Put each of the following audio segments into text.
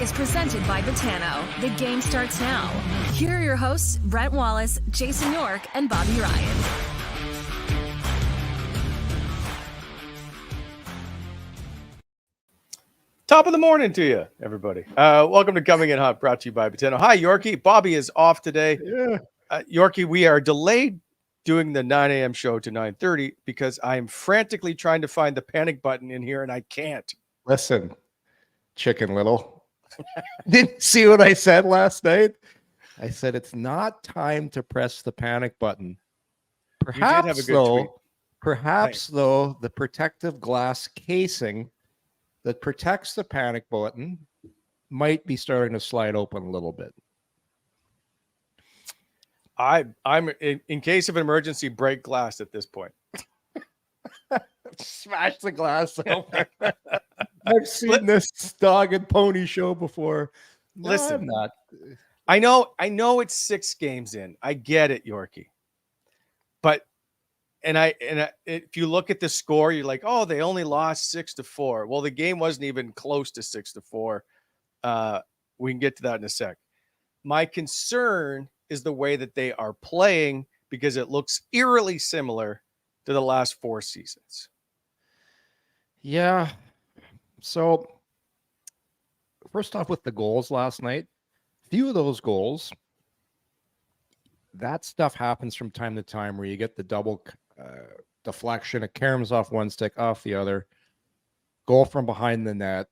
is presented by Botano. The game starts now. Here are your hosts, Brent Wallace, Jason York, and Bobby Ryan. Top of the morning to you, everybody. Welcome to Coming In Hot, brought to you by Botano. Hi, Yorkie. Bobby is off today. Yeah. Yorkie, we are delayed doing the 9 a.m. show to 9:30 because I am frantically trying to find the panic button in here, and I can't. Listen, Chicken Little. Didn't see what I said last night? I said it's not time to press the panic button. Perhaps, though, the protective glass casing that protects the panic button might be starting to slide open a little bit. I'm in case of an emergency, break glass at this point. Smash the glass open. I've seen this dog and pony show before. No, Listen, I'm not. I know it's 6 games in. I get it, Yorkie. But if you look at the score, you're like, oh, they only lost 6-4. Well, the game wasn't even close to 6-4. We can get to that in a sec. My concern is the way that they are playing, because it looks eerily similar to the last 4 seasons. Yeah. So, first off, with the goals last night, few of those goals, that stuff happens from time to time where you get the double deflection. It caroms off one stick, off the other, goal from behind the net.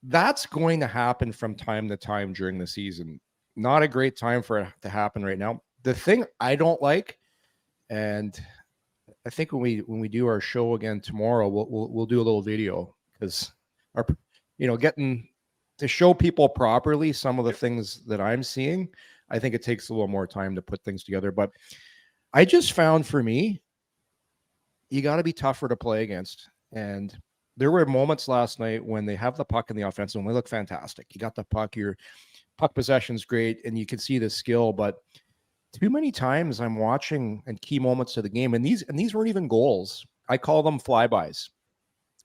That's going to happen from time to time during the season. Not a great time for it to happen right now. The thing I don't like, and I think when we do our show again tomorrow, we'll do a little video, because getting to show people properly some of the things that I'm seeing, I think it takes a little more time to put things together. But I just found, for me, you got to be tougher to play against. And there were moments last night when they have the puck in the offensive and they look fantastic. You got the puck, your puck possession's great, and you can see the skill. But too many times I'm watching in key moments of the game, and these weren't even goals. I call them flybys,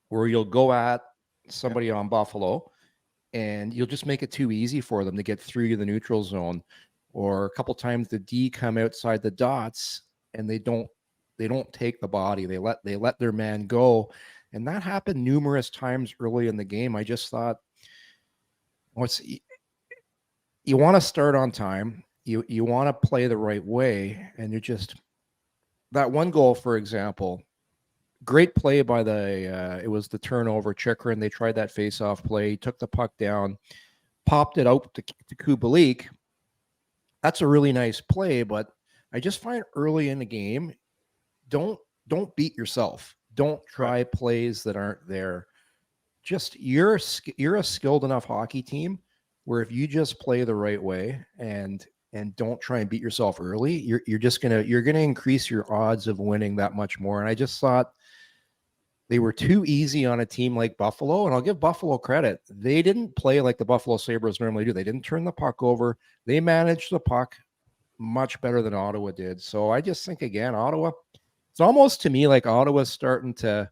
where you'll go at somebody on Buffalo and you'll just make it too easy for them to get through to the neutral zone. Or a couple times the D come outside the dots and they don't take the body. They let their man go. And that happened numerous times early in the game. I just thought, you want to start on time. You want to play the right way. And you're just, that one goal, for example, great play by it was the turnover. Chikrin, they tried that face-off play, took the puck down, popped it out to Kubalik. That's a really nice play, but I just find early in the game, don't beat yourself. Don't try plays that aren't there. Just you're a skilled enough hockey team where if you just play the right way and don't try and beat yourself early, you're gonna increase your odds of winning that much more. And I just thought they were too easy on a team like Buffalo, and I'll give Buffalo credit. They didn't play like the Buffalo Sabres normally do. They didn't turn the puck over. They managed the puck much better than Ottawa did. So I just think, again, Ottawa, it's almost to me like Ottawa's starting to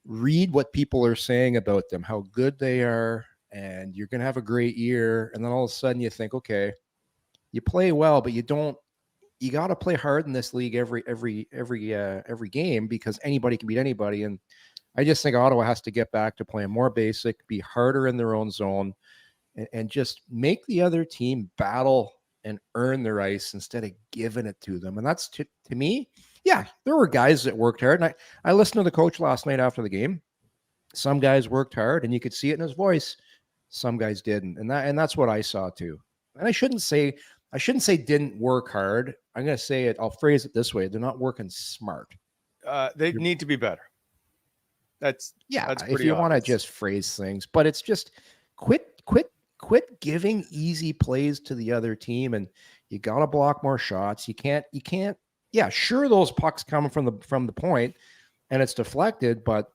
read what people are saying about them, how good they are, and you're going to have a great year. And then all of a sudden you think, okay, you play well, but you got to play hard in this league every game, because anybody can beat anybody. And I just think Ottawa has to get back to playing more basic, be harder in their own zone, and just make the other team battle and earn their ice instead of giving it to them. And that's to me, yeah, there were guys that worked hard. And I listened to the coach last night after the game. Some guys worked hard, and you could see it in his voice. Some guys didn't. And that's what I saw too. And I shouldn't say didn't work hard. I'm going to say it. I'll phrase it this way. They're not working smart. They need to be better. That's if you want to just phrase things, but it's just quit giving easy plays to the other team, and you got to block more shots. You can't. Yeah, sure, those pucks come from the point and it's deflected, but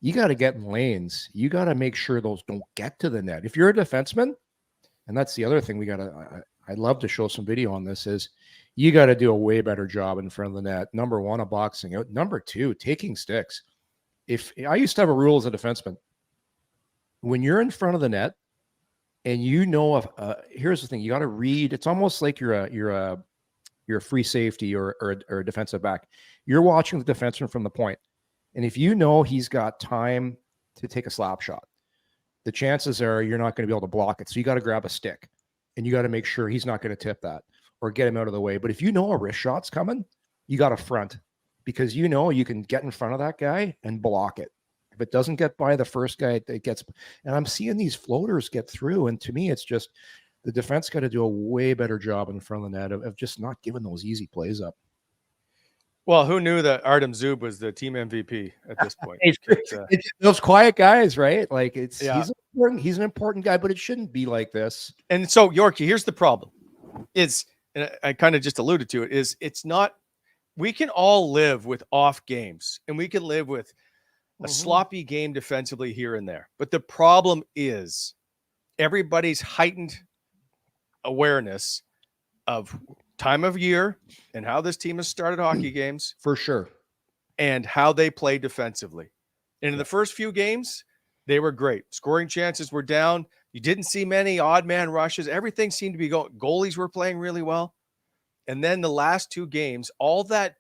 you got to get in lanes. You got to make sure those don't get to the net. If you're a defenseman, and that's the other thing I'd love to show some video on this, is you got to do a way better job in front of the net. Number one, of boxing out. Number two, taking sticks. If I used to have a rule as a defenseman, when you're in front of the net and here's the thing, you got to read. It's almost like you're a free safety or a defensive back. You're watching the defenseman from the point. And if you know he's got time to take a slap shot, the chances are you're not going to be able to block it. So you got to grab a stick and you got to make sure he's not going to tip that or get him out of the way. But if you know a wrist shot's coming, you got to front, because you know you can get in front of that guy and block it. If it doesn't get by the first guy, it gets. And I'm seeing these floaters get through. And to me, it's just the defense got to do a way better job in front of the net of just not giving those easy plays up. Well, who knew that Artem Zub was the team MVP at this point? It's those quiet guys, right? Like he's an important guy, but it shouldn't be like this. And so, Yorkie, here's the problem: and I kind of just alluded to it. It's not. We can all live with off games, and we can live with a sloppy game defensively here and there. But the problem is everybody's heightened awareness of time of year and how this team has started hockey games, for sure, and how they play defensively. And in the first few games, they were great. Scoring chances were down. You didn't see many odd man rushes. Everything seemed to be going. Goalies were playing really well. And then the last two games, all that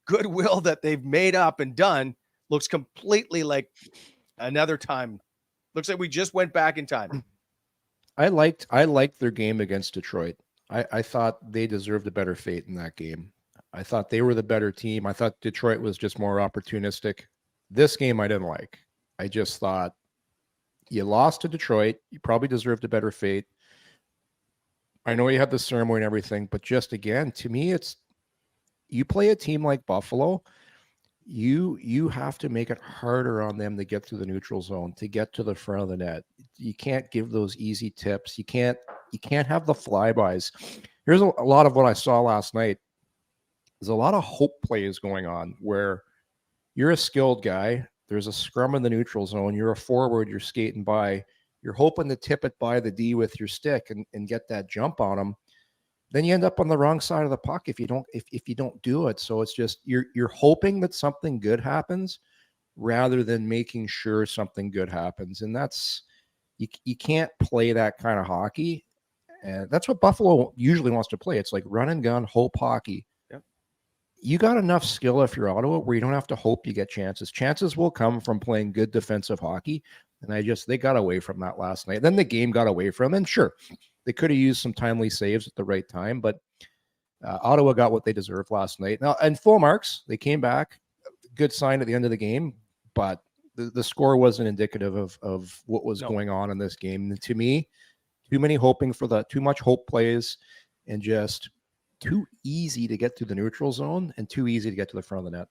goodwill that they've made up and done looks completely like another time. Looks like we just went back in time. I liked their game against Detroit. I thought they deserved a better fate in that game. I thought they were the better team. I thought Detroit was just more opportunistic. This game I didn't like. I just thought you lost to Detroit. You probably deserved a better fate. I know you had the ceremony and everything, but just again, to me, it's you play a team like Buffalo, you have to make it harder on them to get through the neutral zone, to get to the front of the net. You can't give those easy tips. You can't have the flybys. Here's a lot of what I saw last night. There's a lot of hope plays going on where you're a skilled guy. There's a scrum in the neutral zone. You're a forward. You're skating by. You're hoping to tip it by the D with your stick and get that jump on them. Then you end up on the wrong side of the puck if you don't do it. So it's just you're hoping that something good happens rather than making sure something good happens. And that's you can't play that kind of hockey. And that's what Buffalo usually wants to play. It's like run and gun, hope hockey. Yep. You got enough skill if you're Ottawa where you don't have to hope you get chances. Chances will come from playing good defensive hockey. And they got away from that last night. Then the game got away from them. And sure, they could have used some timely saves at the right time, but Ottawa got what they deserved last night. Now, and full marks, they came back. Good sign at the end of the game, but the score wasn't indicative of what was going on in this game. And to me, too much hope plays and just too easy to get to the neutral zone and too easy to get to the front of the net.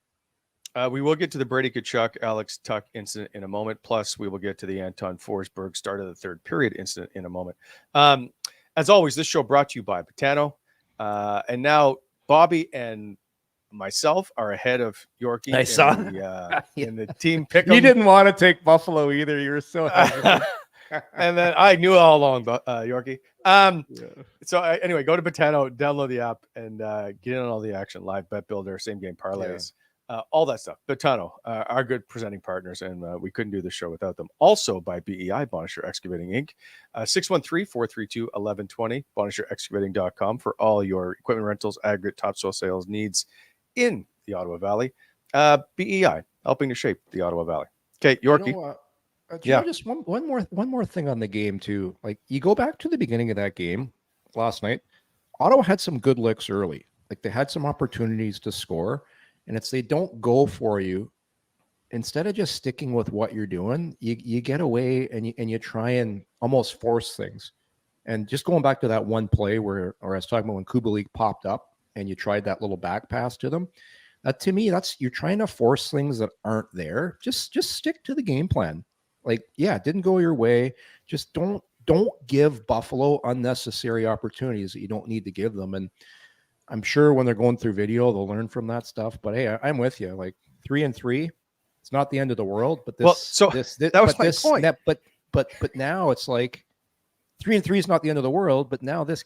We will get to the Brady Tkachuk, Alex Tuck incident in a moment. Plus, we will get to the Anton Forsberg start of the third period incident in a moment. As always, this show brought to you by Patano. And now Bobby and myself are ahead of Yorkie. I saw in the team pick. You didn't want to take Buffalo either. You were so hesitant. And then I knew all along, Yorkie. So anyway, go to Patano, download the app, and get in on all the action. Live bet builder, same game parlays. Yeah. All that stuff. Patano, our good presenting partners, and we couldn't do the show without them. Also by BEI, Bonisher Excavating Inc. 613-432-1120, BonisherExcavating.com for all your equipment rentals, aggregate, topsoil sales needs in the Ottawa Valley. BEI, helping to shape the Ottawa Valley. Okay, Yorkie. Just one more thing on the game too. Like you go back to the beginning of that game last night, Ottawa had some good licks early. Like they had some opportunities to score. And it's they don't go for you. Instead of just sticking with what you're doing, you get away and you try and almost force things. And just going back to that one play where I was talking about when Kubalik popped up and you tried that little back pass to them. To me, that's you're trying to force things that aren't there. Just stick to the game plan. Like, yeah, it didn't go your way. Just don't give Buffalo unnecessary opportunities that you don't need to give them. And I'm sure when they're going through video, they'll learn from that stuff. But hey, I'm with you. Like 3-3, it's not the end of the world. But that was my point. But now it's like 3-3 is not the end of the world. But now this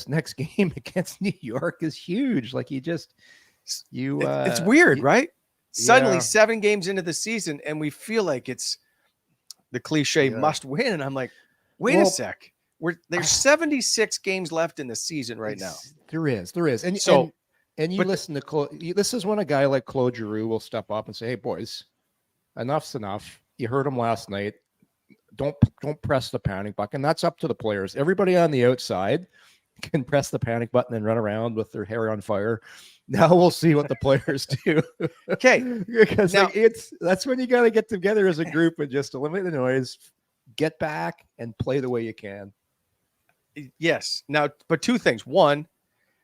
next game against New York is huge. Like it's weird, right? Suddenly 7 games into the season, and we feel like it's the cliche Yeah. must win. And I'm like, wait a sec. There's 76 games left in the season right now. There is. And So, and you listen to Claude. This is when a guy like Claude Giroux will step up and say, "Hey, boys, enough's enough. You heard him last night. Don't press the panic button." And that's up to the players. Everybody on the outside can press the panic button and run around with their hair on fire. Now we'll see what the players do. Okay, because now, that's when you got to get together as a group and just eliminate the noise, get back, and play the way you can. Yes. Now, but two things. One,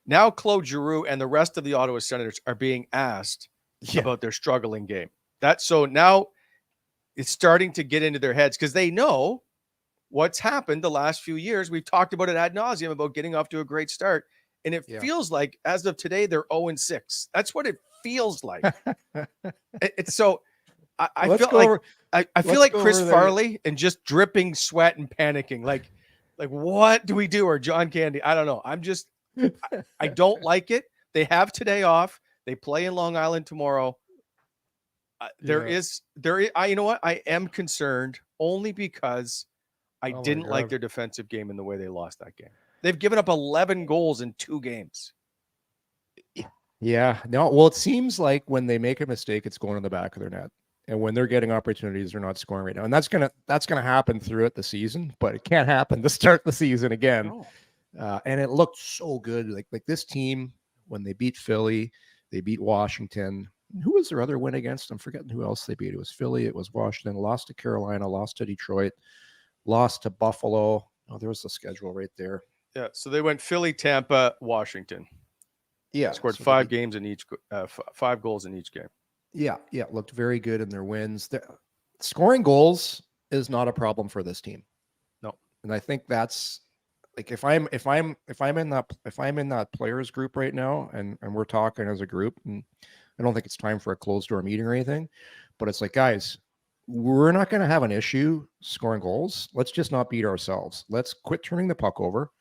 now Claude Giroux and the rest of the Ottawa Senators are being asked about their struggling game. So now it's starting to get into their heads because they know what's happened the last few years. We've talked about it ad nauseum about getting off to a great start. And it feels like as of today, they're 0-6. That's what it feels like. It's so I feel like Chris Farley and just dripping sweat and panicking. Like what do we do? Or John Candy? I don't know. I don't like it. They have today off. They play in Long Island tomorrow. You know what? I am concerned only because I didn't like their defensive game and the way they lost that game. They've given up 11 goals in 2 games. Yeah. No, well, it seems like when they make a mistake, it's going in the back of their net. And when they're getting opportunities, they're not scoring right now. And that's gonna happen throughout the season, but it can't happen to start the season again. Oh. And it looked so good. Like this team, when they beat Philly, they beat Washington. Who was their other win against? I'm forgetting who else they beat. It was Philly, it was Washington, lost to Carolina, lost to Detroit, lost to Buffalo. Oh, there was the schedule right there. Yeah, so they went Philly, Tampa, Washington. Yeah, scored 5 games in each, 5 goals in each game. Yeah, looked very good in their wins. Scoring goals is not a problem for this team. No, and I think that's like if I'm in that players group right now, and we're talking as a group, and I don't think it's time for a closed door meeting or anything, but it's like, guys, we're not going to have an issue scoring goals. Let's just not beat ourselves. Let's quit turning the puck over.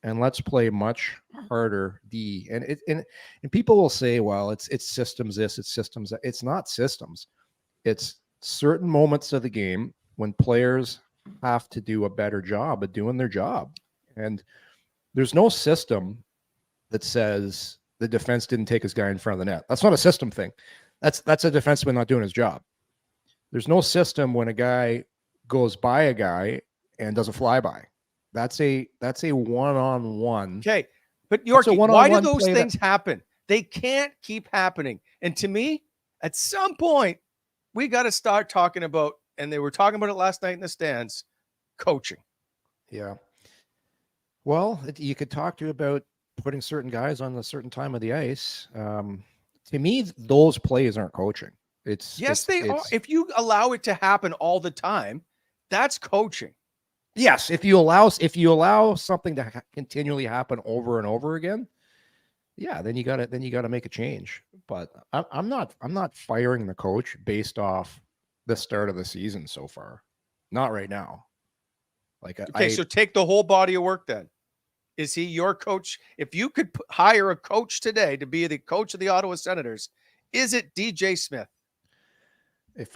And let's play much harder D. And people will say, well, it's systems this, it's systems that. It's not systems. It's certain moments of the game when players have to do a better job of doing their job. And there's no system that says the defense didn't take his guy in front of the net. That's not a system thing. That's a defenseman not doing his job. There's no system when a guy goes by a guy and does a flyby. That's a one-on-one. Okay, but Yorkie, why do those things happen? They can't keep happening. And to me, at some point, we got to start talking about, and they were talking about it last night in the stands, coaching. Yeah. Well, you could talk about putting certain guys on a certain time of the ice. To me, those plays aren't coaching. They are. If you allow it to happen all the time, that's coaching. Yes, if you allow something to continually happen over and over again, yeah, then you got to make a change. But I'm not firing the coach based off the start of the season so far. Not right now. So take the whole body of work then. Is he your coach? If you could hire a coach today to be the coach of the Ottawa Senators, is it DJ Smith? If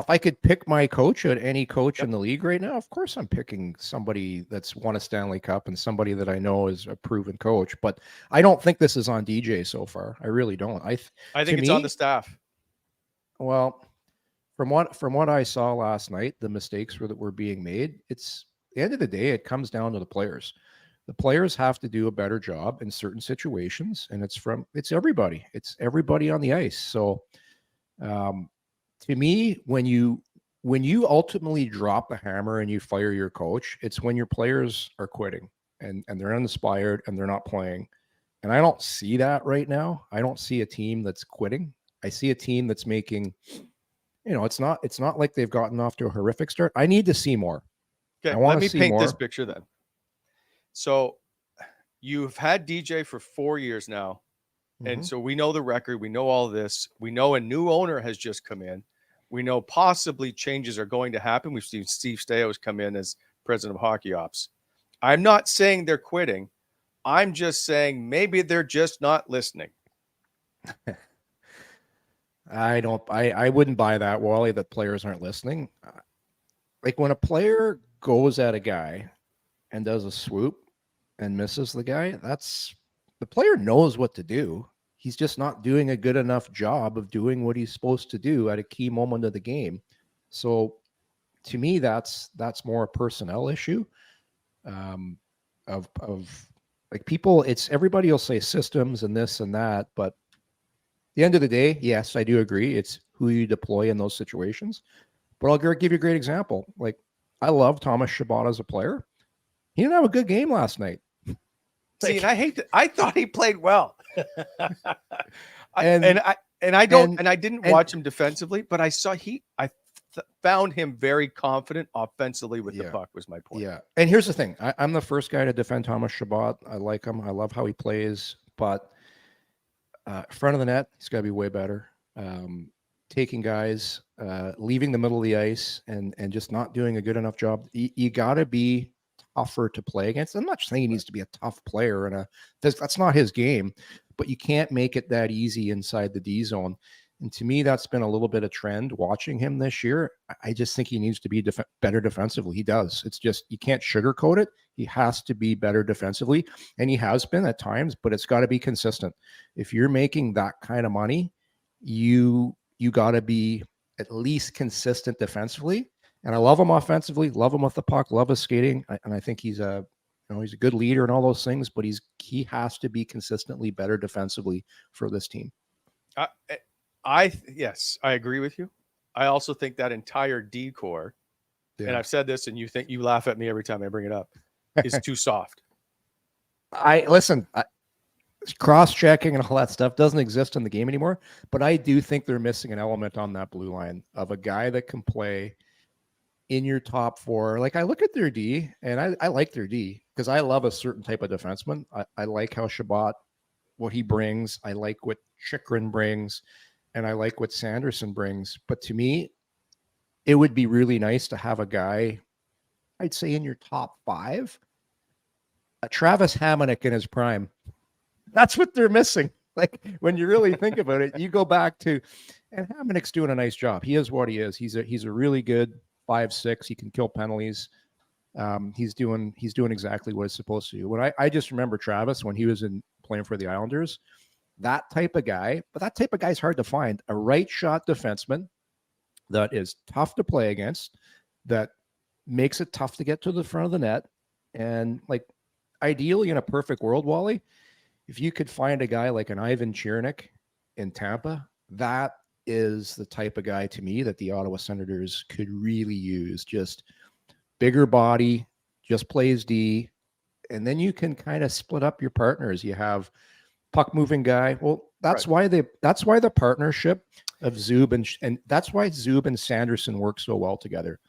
I could pick my coach at any coach in the league right now, of course I'm picking somebody that's won a Stanley Cup and somebody that I know is a proven coach. But I don't think this is on DJ so far. I really don't. I think it's on the staff. Well, from what I saw last night, the mistakes that were being made, it's the end of the day, it comes down to the players. The players have to do a better job in certain situations, and it's everybody. It's everybody on the ice. So, to me, when you ultimately drop the hammer and you fire your coach, it's when your players are quitting and they're uninspired and they're not playing. And I don't see that right now. I don't see a team that's quitting. I see a team that's making, it's not like they've gotten off to a horrific start. I need to see more. Okay, let me paint this picture then. So you've had DJ for 4 years now. And so we know the record. We know all this. We know a new owner has just come in. We know possibly changes are going to happen. We've seen Steve Stais come in as president of hockey ops. I'm not saying they're quitting. I'm just saying maybe they're just not listening. I wouldn't buy that, Wally, that players aren't listening. Like when a player goes at a guy and does a swoop and misses the guy, the player knows what to do. He's just not doing a good enough job of doing what he's supposed to do at a key moment of the game. So to me, that's more a personnel issue. Of like people, it's everybody will say systems and this and that, but at the end of the day, yes, I do agree. It's who you deploy in those situations. But I'll give you a great example. Like I love Thomas Chabot as a player. He didn't have a good game last night. See, and I thought he played well. I didn't watch him defensively, but I found him very confident offensively with the puck, was my point. Yeah. And here's the thing. I'm the first guy to defend Thomas Chabot. I like him. I love how he plays, but front of the net, he's got to be way better. Taking guys, leaving the middle of the ice and just not doing a good enough job. You got to be tougher to play against. I'm not saying he needs to be a tough player, and that's not his game, but you can't make it that easy inside the D zone. And to me, that's been a little bit of trend watching him this year. I just think he needs to be better defensively. He does. It's just, you can't sugarcoat it. He has to be better defensively, and he has been at times, but it's got to be consistent. If you're making that kind of money, you got to be at least consistent defensively. And I love him offensively, love him with the puck, love his skating. And I think he's a good leader and all those things, but he has to be consistently better defensively for this team. Yes, I agree with you. I also think that entire D core, and I've said this, and you laugh at me every time I bring it up, is too soft. Cross-checking and all that stuff doesn't exist in the game anymore, but I do think they're missing an element on that blue line of a guy that can play in your top four. Like I look at their D, and I like their D because I love a certain type of defenseman. I like how Chabot, what he brings. I like what Chychrun brings, and I like what Sanderson brings. But to me, it would be really nice to have a guy, I'd say in your top five, a Travis Hamonic in his prime. That's what they're missing. Like when you really think about it, you go back to, and Hamonic's doing a nice job. He is what he is. He's a really good 5'6". He can kill penalties. He's doing exactly what he's supposed to do. When I just remember Travis when he was playing for the Islanders, that type of guy. But that type of guy is hard to find. A right shot defenseman that is tough to play against, that makes it tough to get to the front of the net, and like ideally in a perfect world, Wally, if you could find a guy like an Ivan Chernik in Tampa, that is the type of guy to me that the Ottawa Senators could really use. Just bigger body, just plays D, and then you can kind of split up your partners. You have puck moving guy. Well, that's why the partnership of Zub and that's why Zub and Sanderson work so well together,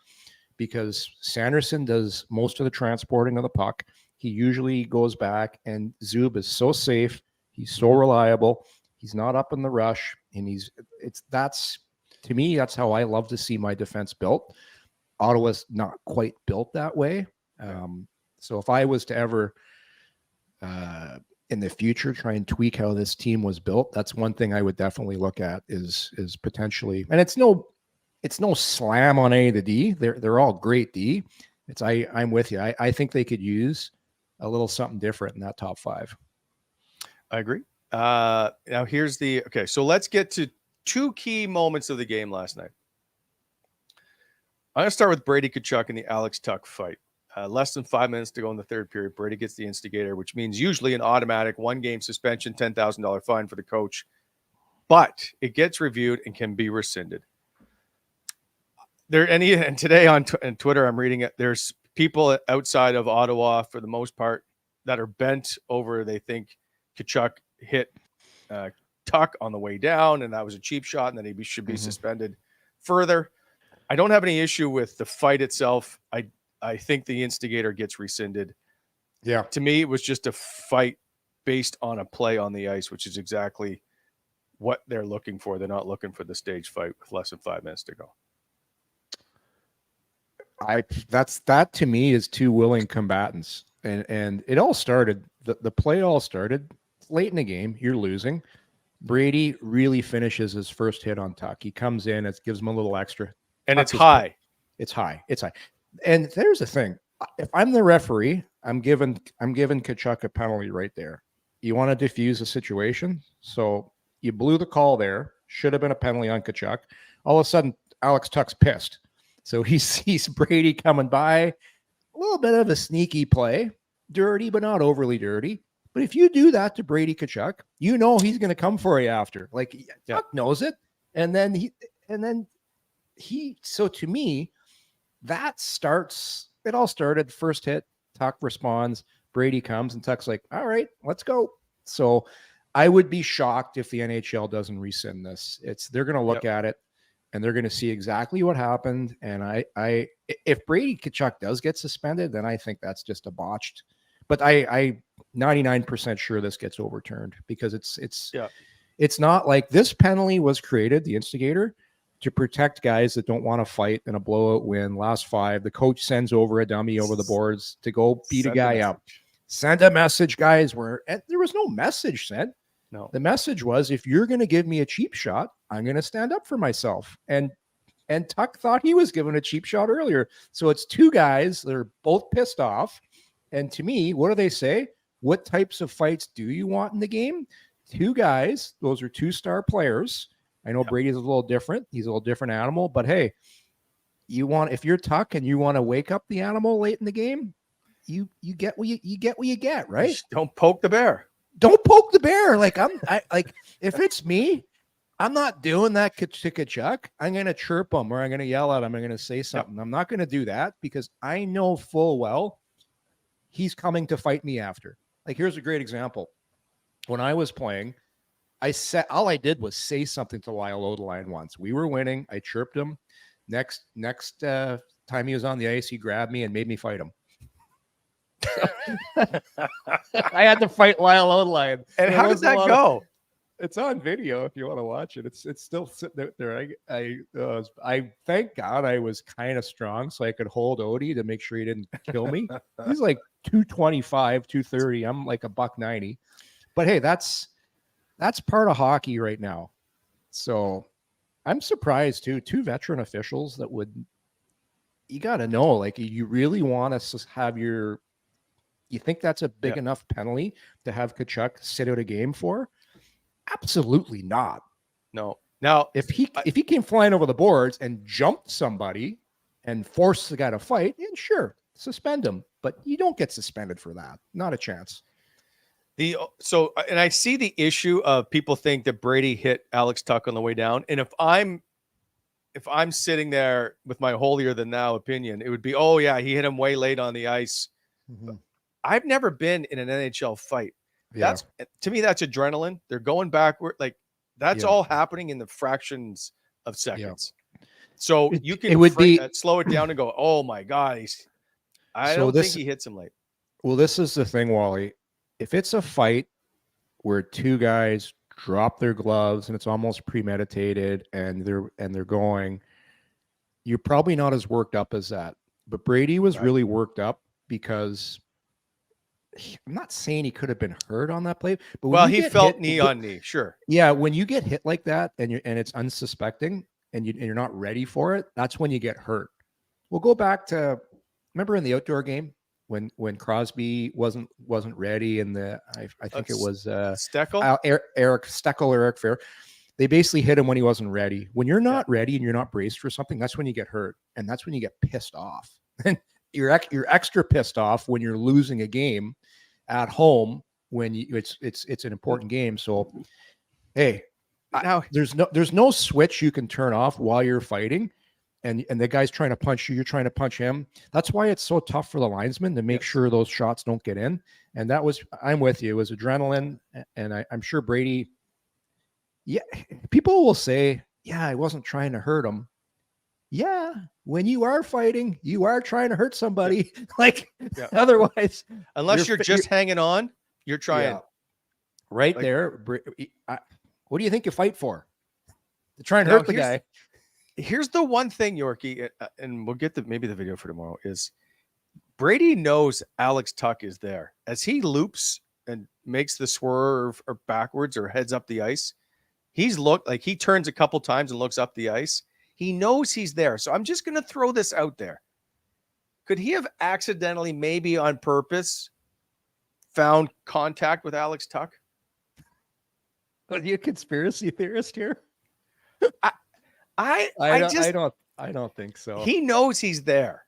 because Sanderson does most of the transporting of the puck. He usually goes back, and Zub is so safe. He's so reliable. He's not up in the rush, and to me, that's how I love to see my defense built. Ottawa's not quite built that way. So if I was to ever, in the future, try and tweak how this team was built, that's one thing I would definitely look at is potentially, and it's no slam on any of the D. They're all great D. I'm with you. I think they could use a little something different in that top five. I agree. Now so let's get to two key moments of the game last night. I'm going to start with Brady Tkachuk and the Alex Tuch fight. Less than 5 minutes to go in the third period. Brady gets the instigator, which means usually an automatic 1-game suspension, $10,000 fine for the coach. But it gets reviewed and can be rescinded. And today on Twitter, I'm reading it. There's people outside of Ottawa, for the most part, that are bent over. They think Tkachuk hit Tuch on the way down, and that was a cheap shot, and that he should be suspended further. I don't have any issue with the fight itself. I think the instigator gets rescinded. Yeah. To me, it was just a fight based on a play on the ice, which is exactly what they're looking for. They're not looking for the stage fight with less than 5 minutes to go. That to me is two willing combatants, and it all started. The play all started late in the game. You're losing. Brady really finishes his first hit on Tuck. He comes in, it gives him a little extra. And Tuck it's high. It's high. It's high. And there's the thing. If I'm the referee, I'm giving Kachuk a penalty right there. You want to defuse the situation. So you blew the call there. Should have been a penalty on Kachuk. All of a sudden, Alex Tuck's pissed. So he sees Brady coming by. A little bit of a sneaky play. Dirty, but not overly dirty. But if you do that to Brady Kachuk, you know he's going to come for you after. Like, Tuck knows it. And then he so to me, it all started first hit, Tuck responds, Brady comes, and Tuck's like, all right, let's go. So I would be shocked if the NHL doesn't rescind this. They're going to look at it and they're going to see exactly what happened. And if Brady Kachuk does get suspended, then I think that's just a botched. But I 99% sure this gets overturned because it's not like this penalty was created, the instigator, to protect guys that don't want to fight in a blowout win. Last 5, the coach sends over a dummy over the boards to go beat a guy up. Send a message, guys. There was no message sent. No. The message was, if you're going to give me a cheap shot, I'm going to stand up for myself. And Tuck thought he was given a cheap shot earlier. So it's 2 guys that are both pissed off. And to me, what do they say? What types of fights do you want in the game? 2 guys. Those are 2-star players. I know Brady's a little different. He's a little different animal, but hey, if you're Tuck and you want to wake up the animal late in the game, you get what you get, right? Just don't poke the bear. Don't poke the bear. Like if it's me, I'm not doing that to Kachuk. I'm going to chirp him or I'm going to yell at him. I'm going to say something. I'm not going to do that because I know full well he's coming to fight me after. Like, here's a great example. When I was playing, all I did was say something to Lyle Odeline once. We were winning. I chirped him. Next time he was on the ice, he grabbed me and made me fight him. I had to fight Lyle Odeline. And how did that go? It's on video if you want to watch it. It's still sitting there. I thank God I was kind of strong so I could hold Odie to make sure he didn't kill me. He's like 225, 230. I'm like $190. But hey, that's part of hockey right now. So I'm surprised too. 2 veteran officials you got to know, like, you really want to have you think that's a big enough penalty to have Kachuk sit out a game for? Absolutely not. No. Now, if he came flying over the boards and jumped somebody and forced the guy to fight, then sure, suspend him. But you don't get suspended for that. Not a chance. And I see the issue of people think that Brady hit Alex Tuck on the way down. And if I'm sitting there with my holier than thou opinion, it would be, oh yeah, he hit him way late on the ice. Mm-hmm. I've never been in an NHL fight. Yeah. To me, that's adrenaline. They're going backward. Like, that's all happening in the fractions of seconds. Yeah. So you can slow it down and go, oh my God, I don't think he hits him late. Well, this is the thing, Wally. If it's a fight where 2 guys drop their gloves and it's almost premeditated and they're going, you're probably not as worked up as that. But Brady was really worked up because I'm not saying he could have been hurt on that play, but he felt knee on knee, sure. Yeah, when you get hit like that and it's unsuspecting and you're not ready for it, that's when you get hurt. We'll go back to, remember in the outdoor game when Crosby wasn't ready and I think it was Steckel? Eric Steckel or Eric Fair. They basically hit him when he wasn't ready. When you're not ready and you're not braced for something, that's when you get hurt, and that's when you get pissed off. And you're extra pissed off when you're losing a game at home when it's an important game. So, hey, now there's no switch you can turn off while you're fighting, and the guy's trying to punch you, you're trying to punch him. That's why it's so tough for the linesman to make sure those shots don't get in. And I'm with you. It was adrenaline, and I'm sure Brady. Yeah, people will say, "Yeah, I wasn't trying to hurt him." Yeah, when you are fighting, you are trying to hurt somebody. Otherwise, unless you're just hanging on, you're trying. Right there. What do you think you fight for? To try and hurt the guy. Here's the one thing, Yorkie, and we'll get maybe the video for tomorrow, is Brady knows Alex Tuck is there. As he loops and makes the swerve or backwards or heads up the ice, He's looked like he turns a couple times and looks up the ice. He knows he's there. So I'm just going to throw this out there. Could he have accidentally, maybe on purpose, found contact with Alex Tuck? Are you a conspiracy theorist here? I don't think so. He knows he's there.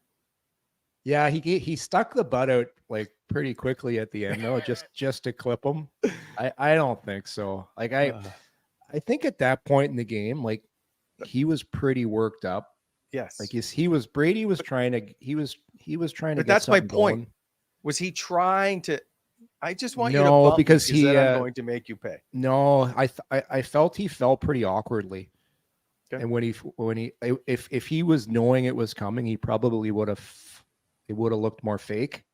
Yeah, he stuck the butt out like pretty quickly at the end, though, just to clip him. I don't think so. Like I think at that point in the game, like he was pretty worked up. Yes. Like Brady was trying to But that's my point. Going. Was he trying to? I just want you to bump because he said, I'm going to make you pay. No, I felt he fell pretty awkwardly. Okay. And if he was knowing it was coming, he probably would have looked more fake.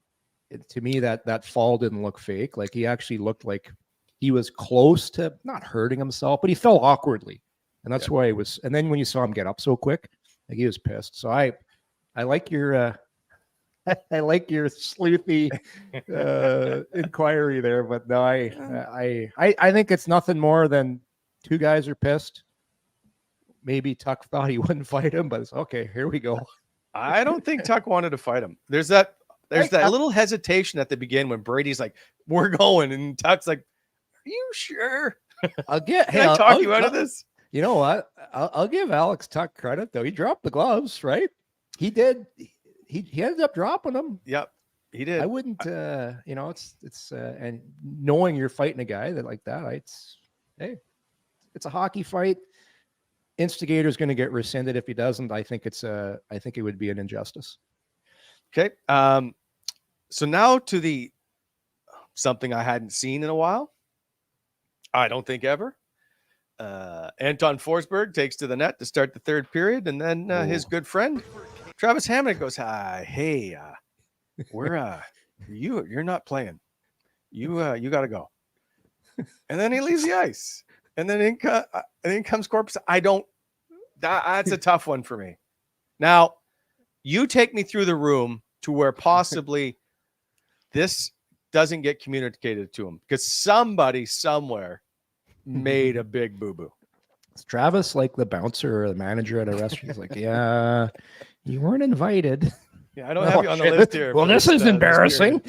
To me, that fall didn't look fake. Like he actually looked like he was close to not hurting himself, but he fell awkwardly. And that's why it was. And then when you saw him get up so quick, like he was pissed. So I like your I like your sleuthy inquiry there, but no, I think it's nothing more than two guys are pissed. Maybe Tuck thought he wouldn't fight him, but it's okay. Here we go. I don't think Tuck wanted to fight him. There's that little hesitation at the beginning when Brady's like, "We're going," and Tuck's like, "Are you sure?" I'll talk you out of this. You know what? I'll give Alex Tuck credit though. He dropped the gloves, right? He did. He ended up dropping them. Yep, he did. I wouldn't. It's and knowing you're fighting a guy that like that, it's a hockey fight. Instigator's going to get rescinded if he doesn't. I think it would be an injustice. Okay. So now to something I hadn't seen in a while. I don't think ever. Anton Forsberg takes to the net to start the third period, and then his good friend Travis Hamonic goes, "Hey, you're not playing. You got to go." And then he leaves the ice, and then in comes Corpus. That's a tough one for me. Now, you take me through the room to where possibly this doesn't get communicated to him because somebody somewhere made a big boo-boo. Is Travis like the bouncer or the manager at a restaurant? He's like, yeah, you weren't invited. Yeah, I don't have you on the list here. Well, this is embarrassing.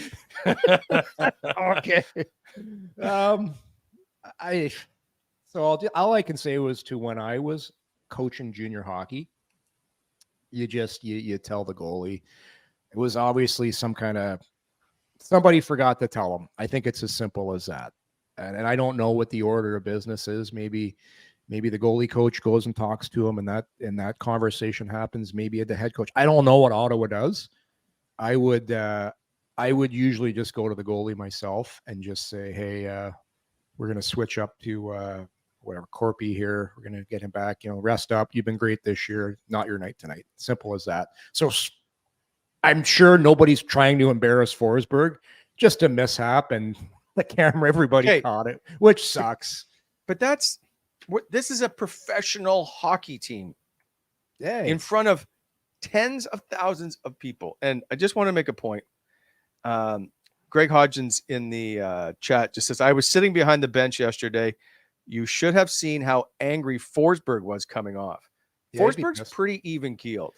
Okay. All I can say was to when I was coaching junior hockey, you tell the goalie. It was obviously somebody forgot to tell him. I think it's as simple as that. And I don't know what the order of business is. Maybe the goalie coach goes and talks to him, and that conversation happens. Maybe at the head coach. I don't know what Ottawa does. I would usually just go to the goalie myself and just say, hey, we're going to switch up to whatever Corpy here. We're going to get him back. Rest up. You've been great this year. Not your night tonight. Simple as that. So I'm sure nobody's trying to embarrass Forsberg. Just a mishap, and the camera, everybody caught it, which sucks. But this is a professional hockey team in front of tens of thousands of people. And I just want to make a point. Greg Hodgins in the chat just says, I was sitting behind the bench yesterday. You should have seen how angry Forsberg was coming off. Yeah, Forsberg's pretty even keeled.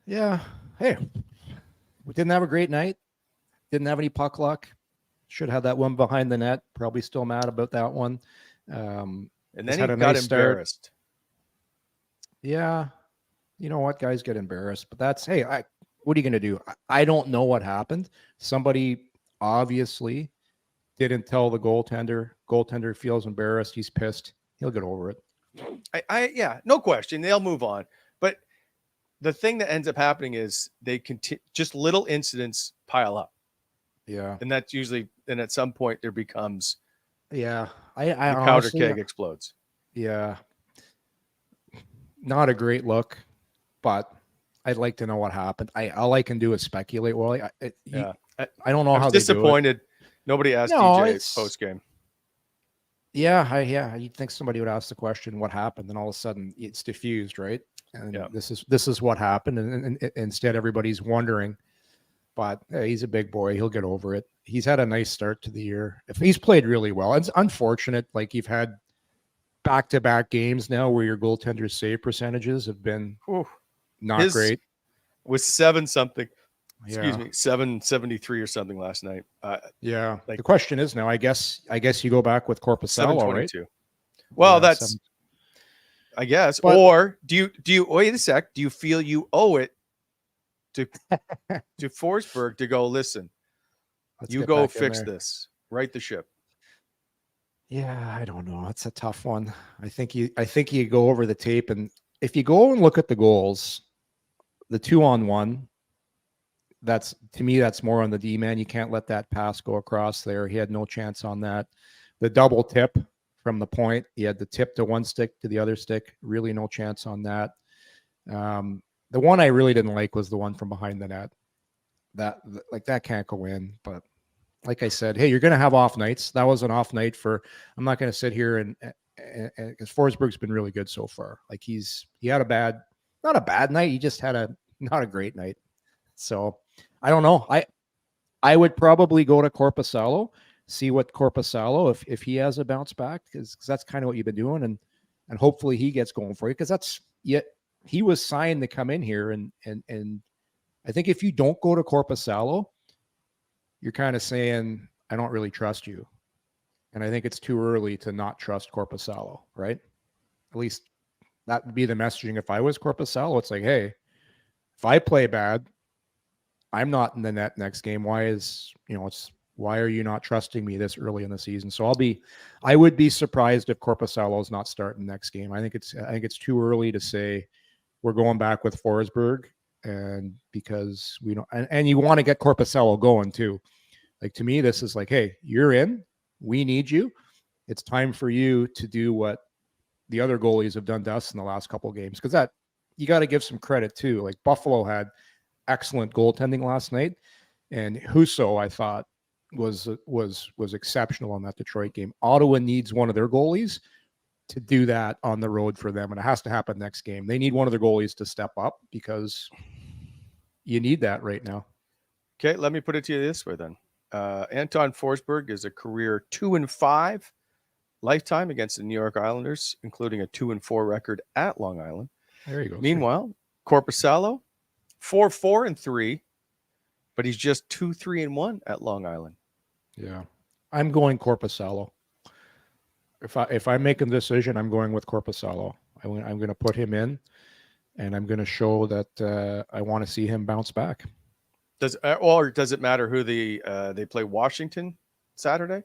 Yeah. Hey, we didn't have a great night. Didn't have any puck luck. Should have that one behind the net. Probably still mad about that one. And then he got embarrassed. Yeah. You know what? Guys get embarrassed. But what are you going to do? I don't know what happened. Somebody obviously didn't tell the goaltender. Goaltender feels embarrassed. He's pissed. He'll get over it. Yeah, no question. They'll move on. But the thing that ends up happening is they continue, just little incidents pile up. Yeah. And that's usually, and at some point there becomes, the powder keg explodes. Yeah. Not a great look, but I'd like to know what happened. All I can do is speculate. Well, I don't know how they disappointed. Nobody asked DJ post game. Yeah. You'd think somebody would ask the question, what happened? And all of a sudden it's diffused, right? And this is what happened. And instead everybody's wondering, but he's a big boy. He'll get over it. He's had a nice start to the year. If he's played really well, it's unfortunate. Like you've had back-to-back games now where your goaltender's save percentages have been not great. Was 7-something. Excuse Yeah. me, 773 or something last night. Yeah. Like the question is now, I guess you go back with Korpisalo, right? 722. Well, Yeah, that's I guess. But- or do you wait a sec? Do you feel you owe it to Forsberg to go, listen, you go fix this, right the ship? Yeah, I don't know. It's a tough one. I think you go over the tape, and if you go and look at the goals, the 2-on-1, to me, that's more on the D-man. You can't let that pass go across there. He had no chance on that. The double tip from the point, he had the tip to one stick to the other stick. Really no chance on that. The one I really didn't like was the one from behind the net. That can't go in, but like I said, hey, you're going to have off nights. That was an off night I'm not going to sit here and because Forsberg's been really good so far. Like he had not a bad night. He just had not a great night. So I don't know. I would probably go to Korpisalo, see what Korpisalo, if he has a bounce back, because that's kind of what you've been doing. And hopefully he gets going for you, because he was signed to come in here. And I think if you don't go to Korpisalo, you're kind of saying, I don't really trust you. And I think it's too early to not trust Korpisalo, right? At least that would be the messaging. If I was Korpisalo, it's like, hey, if I play bad, I'm not in the net next game. Why are you not trusting me this early in the season? So I would be surprised if Korpisalo is not starting next game. I think it's too early to say we're going back with Forsberg, and because we don't, and you want to get Korpisalo going too. Like, to me, this is like, hey, you're in. We need you. It's time for you to do what the other goalies have done to us in the last couple of games. Because that, you got to give some credit too. Like, Buffalo had excellent goaltending last night, and Husso, I thought, was exceptional in that Detroit game. Ottawa needs one of their goalies to do that on the road for them, and it has to happen next game. They need one of their goalies to step up, because you need that right now. Okay, let me put it to you this way then. Anton Forsberg is a career 2-5 lifetime against the New York Islanders, including a 2-4 record at Long Island. There you go. Meanwhile, Korpisalo, 4-4-3, but he's just 2-3-1 at Long Island. Yeah, I'm going Korpisalo. If I'm making a decision, I'm going with Korpisalo. I'm going to put him in, and I'm going to show that I want to see him bounce back. Does it matter who they play Washington Saturday?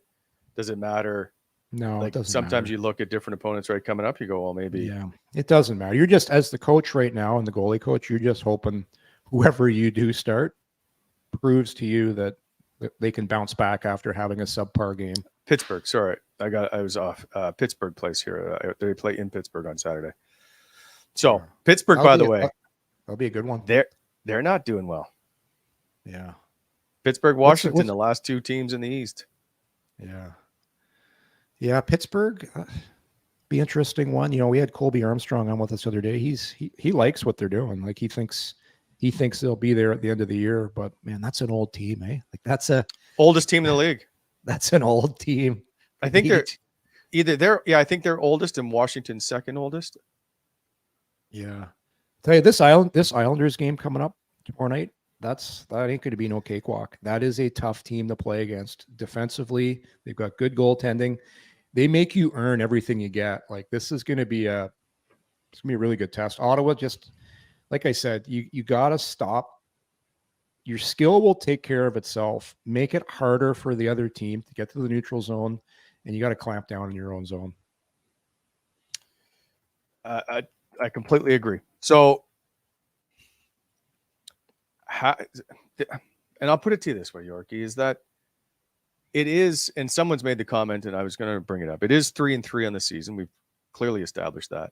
Does it matter? No, it doesn't sometimes matter. you look at different opponents right coming up. You go, well, maybe. Yeah, it doesn't matter. You're just, as the coach right now and the goalie coach, you're just hoping whoever you do start proves to you that they can bounce back after having a subpar game. Pittsburgh. Sorry, I was off. Pittsburgh plays here. They play in Pittsburgh on Saturday. So Sure. Pittsburgh, by the way, that'll be a good one. They're not doing well. Yeah. Pittsburgh, Washington, the last two teams in the East. Yeah. Yeah, Pittsburgh, be interesting one. We had Colby Armstrong on with us the other day. He likes what they're doing. Like, he thinks they'll be there at the end of the year. But man, that's an old team, eh? Like, that's oldest team in the league. That's an old team. I think I think they're oldest and Washington's second oldest. Yeah. Tell you, this Islanders game coming up tomorrow night, that ain't going to be no cakewalk. That is a tough team to play against. Defensively, they've got good goaltending. They make you earn everything you get. Like, this is going to be a really good test. Ottawa, just like I said, you got to stop. Your skill will take care of itself. Make it harder for the other team to get to the neutral zone, and you got to clamp down in your own zone. I completely agree. So, and I'll put it to you this way, Yorkie, is that it is, and someone's made the comment, and I was going to bring it up. It is 3-3 on the season. We've clearly established that.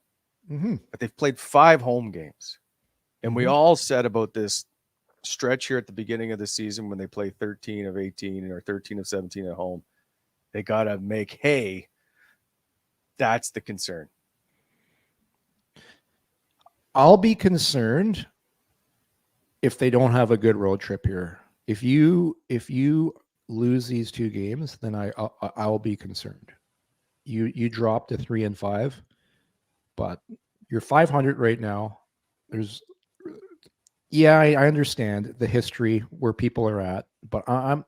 Mm-hmm. But they've played 5 home games. And we all said about this stretch here at the beginning of the season when they play 13 of 18 or 13 of 17 at home, they got to make hay. That's the concern. I'll be concerned if they don't have a good road trip here. If you lose these 2 games, then I'll be concerned. you dropped to 3-5, but you're 500 right now. I understand the history where people are at, but I'm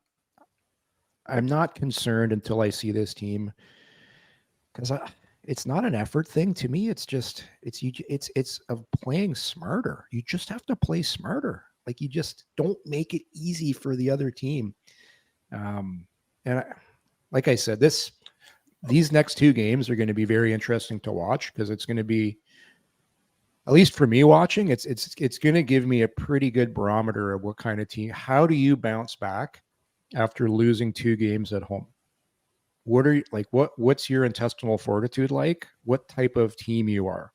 not concerned until I see this team, because it's not an effort thing to me. It's just it's of playing smarter. You just have to play smarter. Like, you just don't make it easy for the other team. Like I said, these next two games are going to be very interesting to watch, because it's going to be, at least for me watching, it's going to give me a pretty good barometer of what kind of team. How do you bounce back after losing 2 games at home? What are you like? What's your intestinal fortitude like? What type of team you are?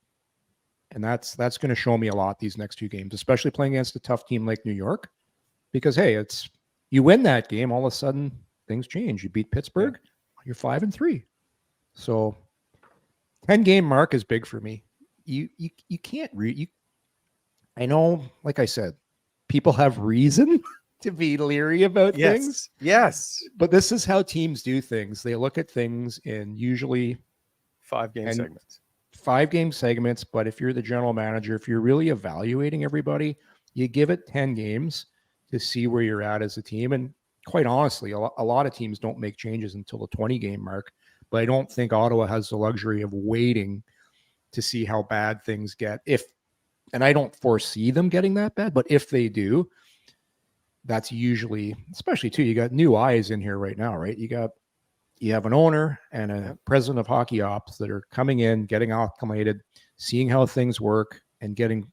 And that's going to show me a lot these next 2 games, especially playing against a tough team like New York. Because, hey, you win that game, all of a sudden things change. You beat Pittsburgh, you're 5-3. So 10-game mark is big for me. You can't I know, like I said, people have reason to be leery about things. Yes. But this is how teams do things. They look at things in usually 5-game segments. 5-game segments. But if you're the general manager, if you're really evaluating everybody, you give it 10 games to see where you're at as a team. And quite honestly, a lot of teams don't make changes until the 20-game mark. But I don't think Ottawa has the luxury of waiting to see how bad things get. And I don't foresee them getting that bad, but if they do, that's usually, especially too, you got new eyes in here right now, right? You have an owner and a president of hockey ops that are coming in, getting acclimated, seeing how things work, and getting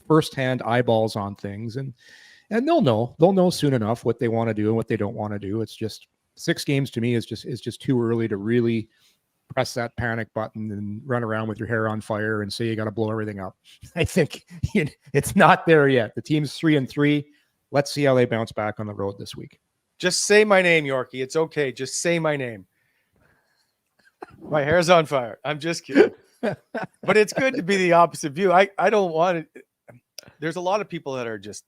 firsthand eyeballs on things. And they'll know soon enough what they want to do and what they don't want to do. It's just 6 games to me is just too early to really press that panic button and run around with your hair on fire and say you got to blow everything up. I think it's not there yet. The team's 3-3. Let's see how they bounce back on the road this week. Just say my name, Yorkie. It's okay. Just say my name. My hair's on fire. I'm just kidding. But it's good to be the opposite view. I don't want it. There's a lot of people that are just,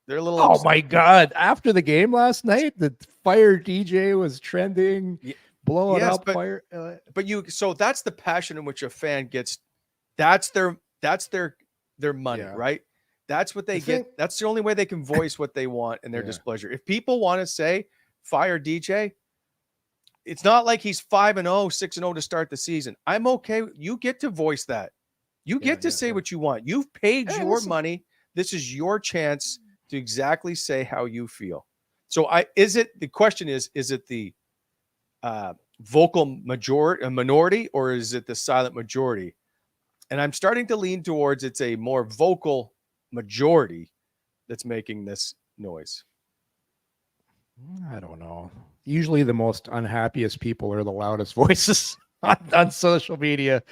they're a little upset. My God. After the game last night, the fire DJ was trending. Blowing up fire. So that's the passion in which a fan gets. That's their money, right? That's what they get. That's the only way they can voice what they want and their displeasure. If people want to say fire DJ, it's not like he's 5-0, 6-0 to start the season. I'm okay. You get to voice that. You get to say what you want. You've paid your money. This is your chance to exactly say how you feel. So the question is it the vocal minority, or is it the silent majority? And I'm starting to lean towards it's a more vocal majority that's making this noise. I don't know. Usually the most unhappiest people are the loudest voices on social media.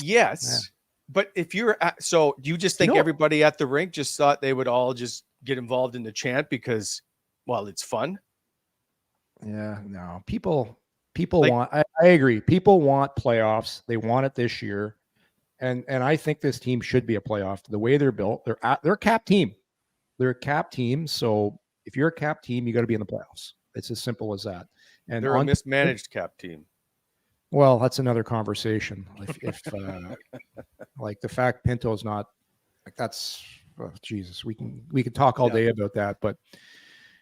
Yes. But if you're so do you just think everybody at the rink just thought they would all just get involved in the chant because, well, it's fun? Yeah, no. People want, I agree. People want playoffs. They want it this year. And I think this team should be a playoff. The way they're built, they're a cap team. They're a cap team. So if you're a cap team, you got to be in the playoffs. It's as simple as that. And they're a mismanaged cap team. Well, that's another conversation. If like the fact Pinto's not, like, that's, oh, Jesus, we can talk all day about that. But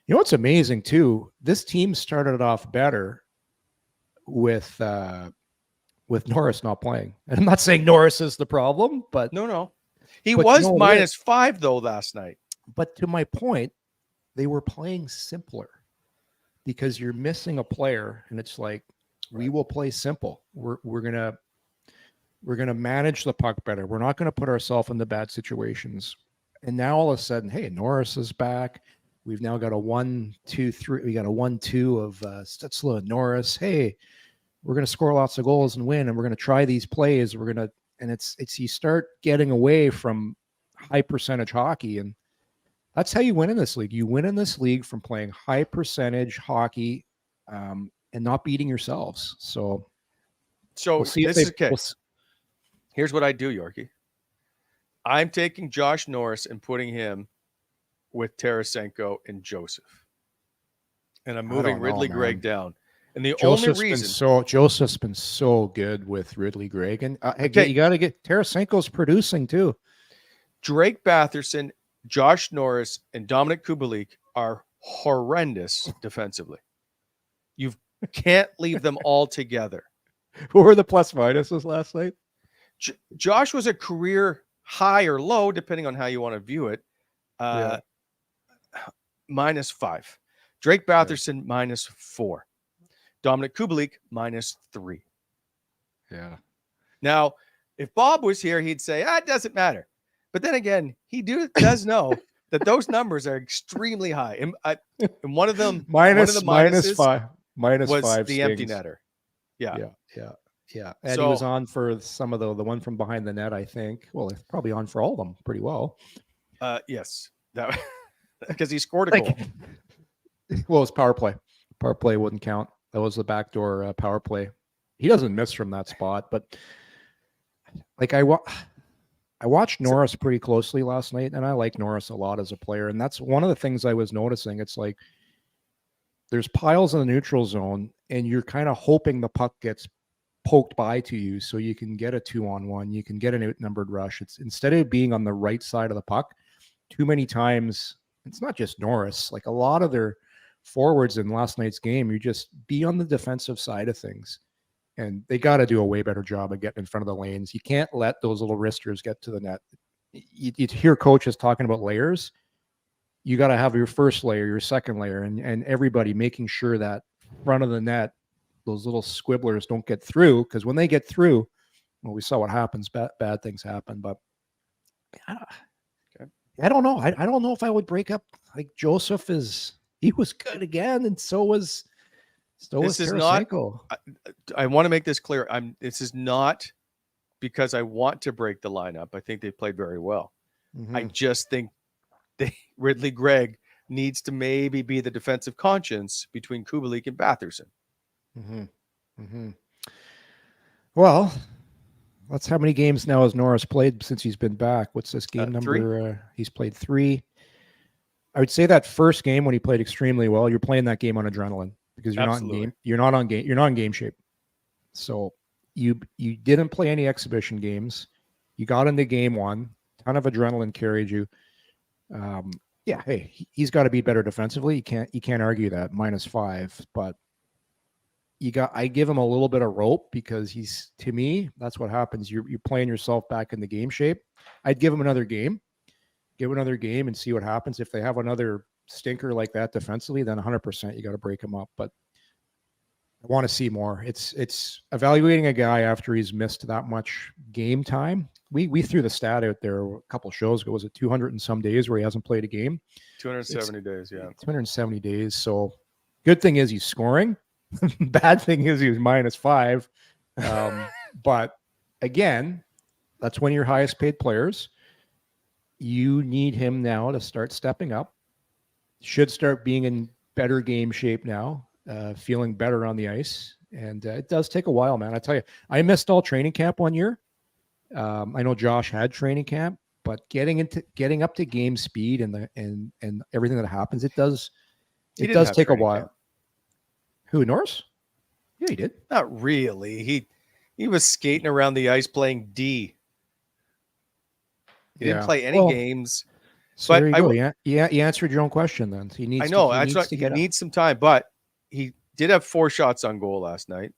you know what's amazing too? This team started off better with Norris not playing. And I'm not saying Norris is the problem, but no, he was -5 though last night. But to my point, they were playing simpler because you're missing a player, and it's like, we will play simple. We're gonna manage the puck better. We're not gonna put ourselves in the bad situations. And now all of a sudden, hey, Norris is back. We've now got a 1-2-3. We got a 1-2 of Stützle and Norris. Hey, we're gonna score lots of goals and win, and we're gonna try these plays. And it's you start getting away from high percentage hockey, and that's how you win in this league. You win in this league from playing high percentage hockey. And not beating yourselves. So we'll see if they. Here's what I do, Yorkie. I'm taking Josh Norris and putting him with Tarasenko and Joseph, and I'm moving Ridley Gregg down. And the only Joseph's reason been so good with Ridley Gregg, and Okay. you got to get Tarasenko's producing too. Drake Batherson, Josh Norris, and Dominic Kubalik are horrendous defensively. You can't leave them all together. What were the plus minuses last night? Josh was a career high or low, depending on how you want to view it. -5. Drake Batherson -4. Dominic Kubalik -3. Yeah. Now, if Bob was here, he'd say, it doesn't matter. But then again, he does know that those numbers are extremely high. And one of them, -5 was -5 the empty netter. Yeah. And he was on for some of the one from behind the net, I think. Well, probably on for all of them pretty well. Yes, that because he scored a goal. Well, it's power play. Power play wouldn't count. That was the backdoor power play. He doesn't miss from that spot, but like I watched Norris pretty closely last night, and I like Norris a lot as a player. And that's one of the things I was noticing. It's like there's piles in the neutral zone, and you're kind of hoping the puck gets poked by to you so you can get a 2-on-1. You can get an outnumbered rush. It's instead of being on the right side of the puck, too many times, it's not just Norris, like a lot of their forwards in last night's game, you just be on the defensive side of things. And they got to do a way better job of getting in front of the lanes. You can't let those little wristers get to the net. You hear coaches talking about layers. You got to have your first layer, your second layer, and everybody making sure that front of the net, those little squibblers don't get through. Because when they get through, well, we saw what happens. Bad things happen. But I don't know. I don't know if I would break up. Like Joseph he was good again, and so was Tarasenko. I want to make this clear. This is not because I want to break the lineup. I think they played very well. Mm-hmm. I just think Ridley Gregg needs to maybe be the defensive conscience between Kubalik and Batherson. Mm-hmm. Mm-hmm. Well, that's how many games now has Norris played since he's been back. What's this game number? 3. He's played 3. I would say that first game when he played extremely well, you're playing that game on adrenaline because you're not in game. You're not in game shape. So you didn't play any exhibition games. You got into game 1. Ton of adrenaline carried you. Hey, he's got to be better defensively. You can't argue that -5, but I give him a little bit of rope because to me, that's what happens. You're playing yourself back into game shape. I'd give him another game. Give another game and see what happens. If they have another stinker like that defensively, then 100% you got to break him up. But I want to see more. It's evaluating a guy after he's missed that much game time. We threw the stat out there a couple shows ago. Was it 200 and some days where he hasn't played a game? 270 days, yeah. 270 days. So good thing is he's scoring. Bad thing is he was -5. But again, that's one of your highest paid players. You need him now to start stepping up. Should start being in better game shape now, feeling better on the ice. And it does take a while, man. I tell you, I missed all training camp one year. I know Josh had training camp, but getting up to game speed and everything that happens, it does take a while. Camp. Who, Norris? Yeah, he did. Not really. He was skating around the ice playing D. He didn't play any games. So there you go. You answered your own question then. He needs he needs some time, but he did have 4 shots on goal last night.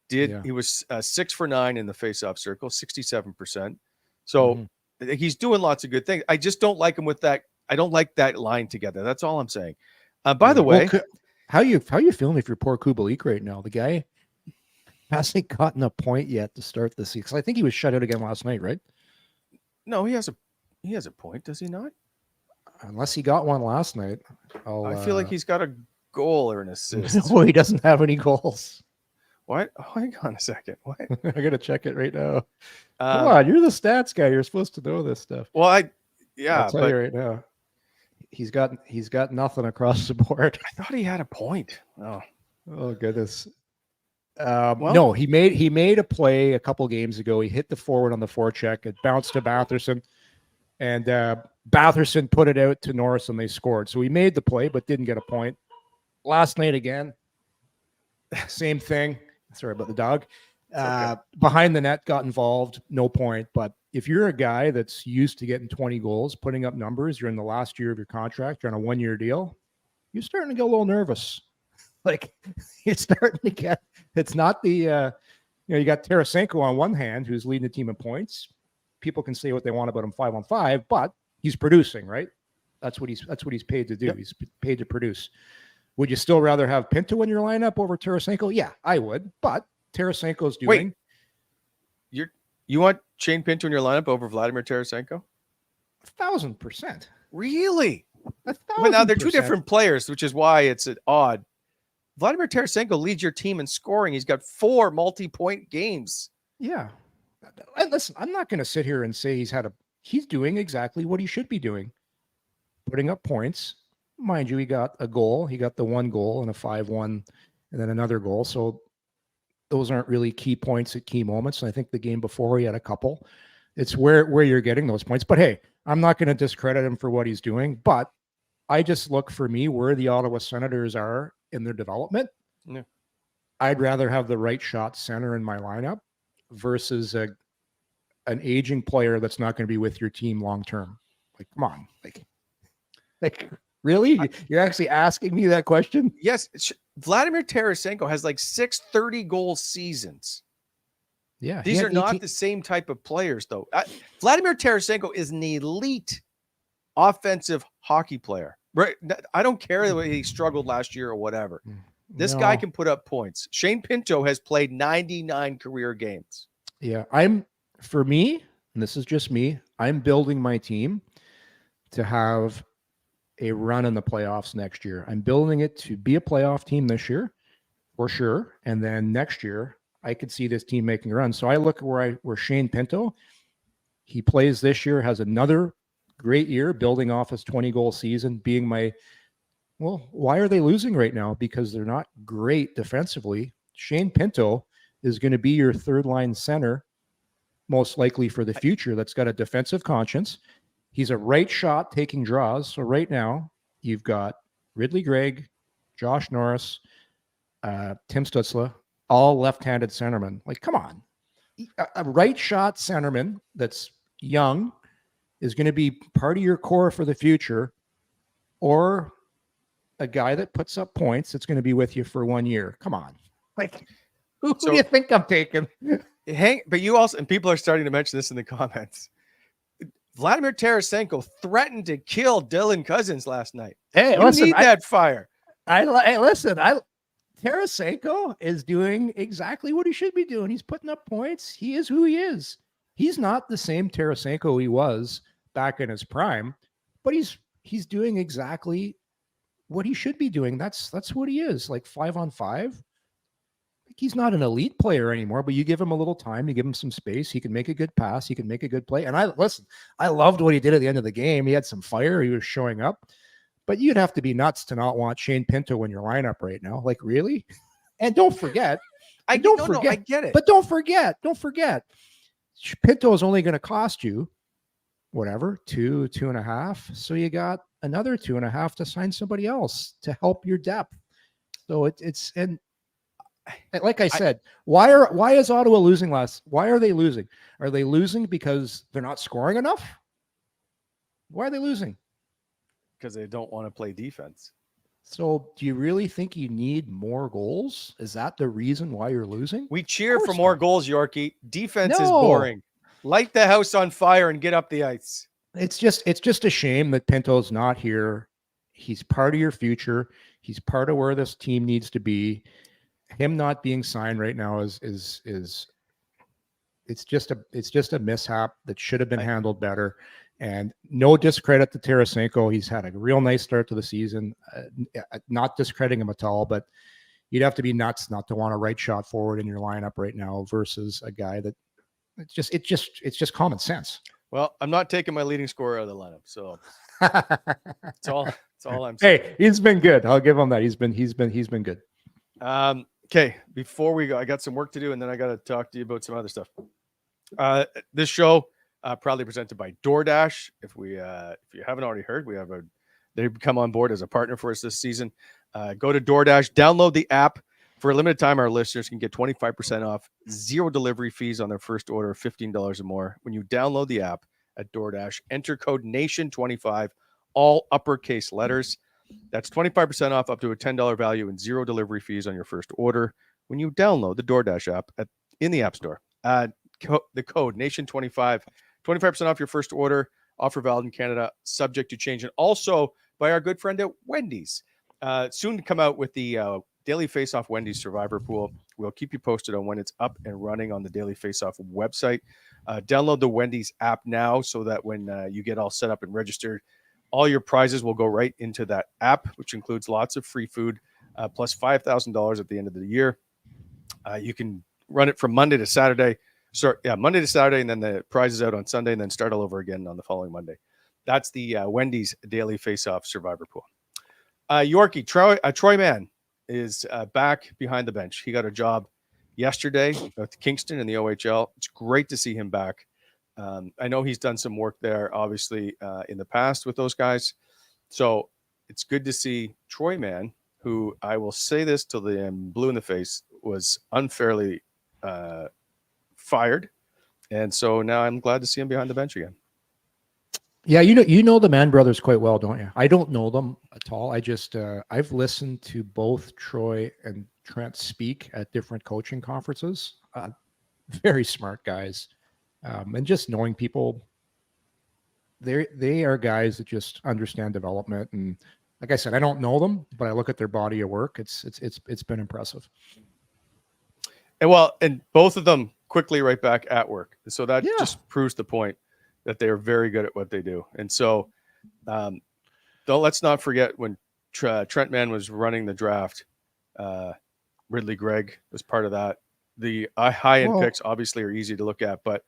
He was 6 for 9 in the face-off circle, 67%. So he's doing lots of good things. I just don't like him with that. I don't like that line together. That's all I'm saying. By the way, how you feeling if you're poor Kubalik right now? The guy hasn't gotten a point yet to start the season. I think he was shut out again last night, right? No, he has a point, does he not? Unless he got one last night. I feel like he's got a goal or an assist. No, he doesn't have any goals. What? Oh, hang on a second. What? I gotta check it right now. Come on, you're the stats guy. You're supposed to know this stuff. Well, I'll tell you right now. He's got nothing across the board. I thought he had a point. Oh goodness. No, he made a play a couple games ago. He hit the forward on the forecheck. It bounced to Batherson, and Batherson put it out to Norris, and they scored. So he made the play, but didn't get a point. Last night again, same thing. Sorry about the dog. Okay. Behind the net got involved, no point. But if you're a guy that's used to getting 20 goals, putting up numbers, you're in the last year of your contract, you're on a 1-year deal, you're starting to get a little nervous. Like it's starting to get, it's not the, you got Tarasenko on one hand, who's leading the team in points. People can say what they want about him 5-on-5, but he's producing, right? That's what he's paid to do. Yep. He's paid to produce. Would you still rather have Pinto in your lineup over Tarasenko? Yeah, I would. But Tarasenko's doing. Wait, you want Shane Pinto in your lineup over Vladimir Tarasenko? 1,000%. Really? 1,000%. But now they're two different players, which is why it's odd. Vladimir Tarasenko leads your team in scoring. He's got 4 multi-point games. Yeah. And listen, I'm not going to sit here and say he's doing exactly what he should be doing. Putting up points. Mind you, he got a goal. He got the 1 goal and a 5-1 and then another goal. So those aren't really key points at key moments. And I think the game before he had a couple. It's where you're getting those points. But hey, I'm not going to discredit him for what he's doing. But I just look for me where the Ottawa Senators are in their development. Yeah. I'd rather have the right shot center in my lineup versus an aging player that's not going to be with your team long term. Like, come on, like really? You're actually asking me that question? Yes, Vladimir Tarasenko has like 6 30-goal seasons. Yeah, these are not the same type of players, though. Vladimir Tarasenko is an elite offensive hockey player. Right? I don't care the way he struggled last year or whatever. This guy can put up points. Shane Pinto has played 99 career games. Yeah, for me, and this is just me, I'm building my team to have a run in the playoffs next year. I'm building it to be a playoff team this year, for sure. And then next year, I could see this team making a run. So I look at where Shane Pinto, he plays this year, has another great year, building off his 20-goal season, being why are they losing right now? Because they're not great defensively. Shane Pinto is going to be your third-line center, most likely for the future, that's got a defensive conscience. He's a right shot taking draws. So right now, you've got Ridley Gregg, Josh Norris, Tim Stützle, all left-handed centermen. Like, come on. A right shot centerman that's young is going to be part of your core for the future, or a guy that puts up points that's going to be with you for 1 year. Come on. Like, who do you think I'm taking? But you also, and people are starting to mention this in the comments, Vladimir Tarasenko threatened to kill Dylan Cousins last night. Hey, you need that fire. Tarasenko is doing exactly what he should be doing. He's putting up points. He is who he is. He's not the same Tarasenko he was back in his prime, but he's doing exactly what he should be doing. That's what he is, like 5-on-5. He's not an elite player anymore, but you give him a little time, you give him some space, he can make a good pass, he can make a good play. And I loved what he did at the end of the game. He had some fire, he was showing up. But you'd have to be nuts to not want Shane Pinto in your lineup right now. Like, really? And don't forget, I get it. But don't forget, Pinto is only going to cost you whatever, 2.5. So you got another 2.5 to sign somebody else to help your depth. So it's like I said, why is Ottawa losing less? Why are they losing? Are they losing because they're not scoring enough? Why are they losing? Because they don't want to play defense. So do you really think you need more goals? Is that the reason why you're losing? We cheer for more goals, Yorkie. Defense is boring. Light the house on fire and get up the ice. It's just a shame that Pinto's not here. He's part of your future. He's part of where this team needs to be. Him not being signed right now is it's just a mishap that should have been handled better. And no discredit to Tarasenko. He's had a real nice start to the season. Not discrediting him at all, but you'd have to be nuts not to want a right shot forward in your lineup right now versus a guy that it's just common sense. Well, I'm not taking my leading scorer out of the lineup, so that's all I'm saying. Hey, he's been good. I'll give him that. He's been good. Okay, before we go, I got some work to do, and then I got to talk to you about some other stuff. This show proudly presented by DoorDash. If you haven't already heard, they've come on board as a partner for us this season. Go to DoorDash, download the app For a limited time, our listeners can get 25% off, 0 delivery fees on their first order of $15 or more when you download the app at DoorDash. Enter code NATION25, all uppercase letters. That's 25% off up to a $10 value and 0 delivery fees on your first order when you download the DoorDash app in the App Store. The code NATION25, 25% off your first order. Offer valid in Canada, subject to change. And also by our good friend at Wendy's. Soon to come out with the Daily Face-Off Wendy's Survivor Pool. We'll keep you posted on when it's up and running on the Daily Face-Off website. Download the Wendy's app now so that when you get all set up and registered, all your prizes will go right into that app, which includes lots of free food, plus $5,000 at the end of the year. You can run it from Monday to Saturday. Monday to Saturday, and then the prize is out on Sunday, and then start all over again on the following Monday. That's the Wendy's Daily Face-Off Survivor Pool. Yorkie, Troy Mann is back behind the bench. He got a job yesterday with Kingston in the OHL. It's great to see him back. I know he's done some work there, obviously, in the past with those guys. So it's good to see Troy Mann, who I will say this till the blue in the face, was unfairly fired. And so now I'm glad to see him behind the bench again. Yeah, you know the Mann brothers quite well, don't you? I don't know them at all. I just I've listened to both Troy and Trent speak at different coaching conferences. Very smart guys, and just knowing people, they are guys that just understand development. And like I said, I don't know them, but I look at their body of work. It's been impressive. And both of them quickly right back at work. So that just proves the point that they are very good at what they do. And so let's not forget when Trent Mann was running the draft, Ridley Gregg was part of that. The high-end picks obviously are easy to look at, but